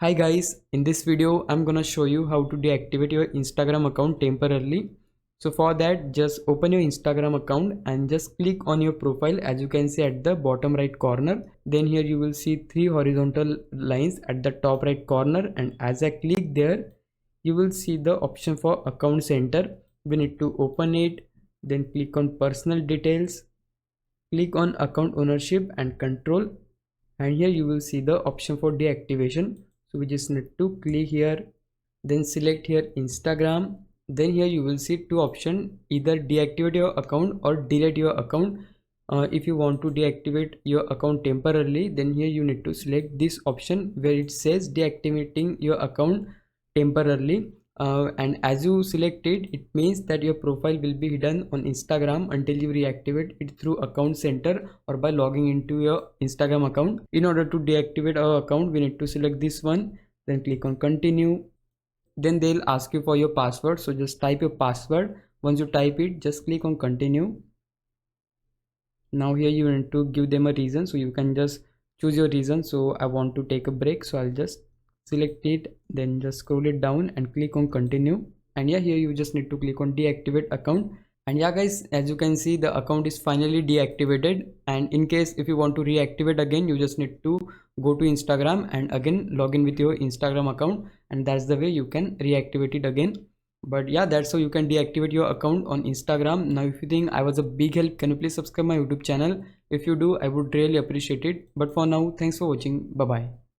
Hi guys, in this video I'm gonna show you how to deactivate your Instagram account temporarily. So for that, just open your Instagram account and just click on your profile, as you can see at the bottom right corner. Then here you will see three horizontal lines at the top right corner, and as I click there, you will see the option for account center. We need to open it, then click on personal details, click on account ownership and control, and here you will see the option for deactivation. So we just need to click here, then select here Instagram. Then here you will see two options, either deactivate your account or delete your account. If you want to deactivate your account temporarily, then here you need to select this option where it says deactivating your account temporarily. And as you select it, it means that your profile will be hidden on Instagram until you reactivate it through account center or by logging into your Instagram account. In order to deactivate our account, we need to select this one, then click on continue. Then they'll ask you for your password, so just type your password. Once you type it, just click on continue. Now here you need to give them a reason, so you can just choose your reason. So I want to take a break, so I'll just select it, then just scroll it down and click on continue. And yeah, here you just need to click on deactivate account. And yeah guys, as you can see, the account is finally deactivated. And in case if you want to reactivate again, you just need to go to Instagram and again log in with your Instagram account, and that's the way you can reactivate it again. But yeah, that's how you can deactivate your account on Instagram. Now if you think I was a big help, can you please subscribe my YouTube channel? If you do, I would really appreciate it. But for now, thanks for watching. Bye bye.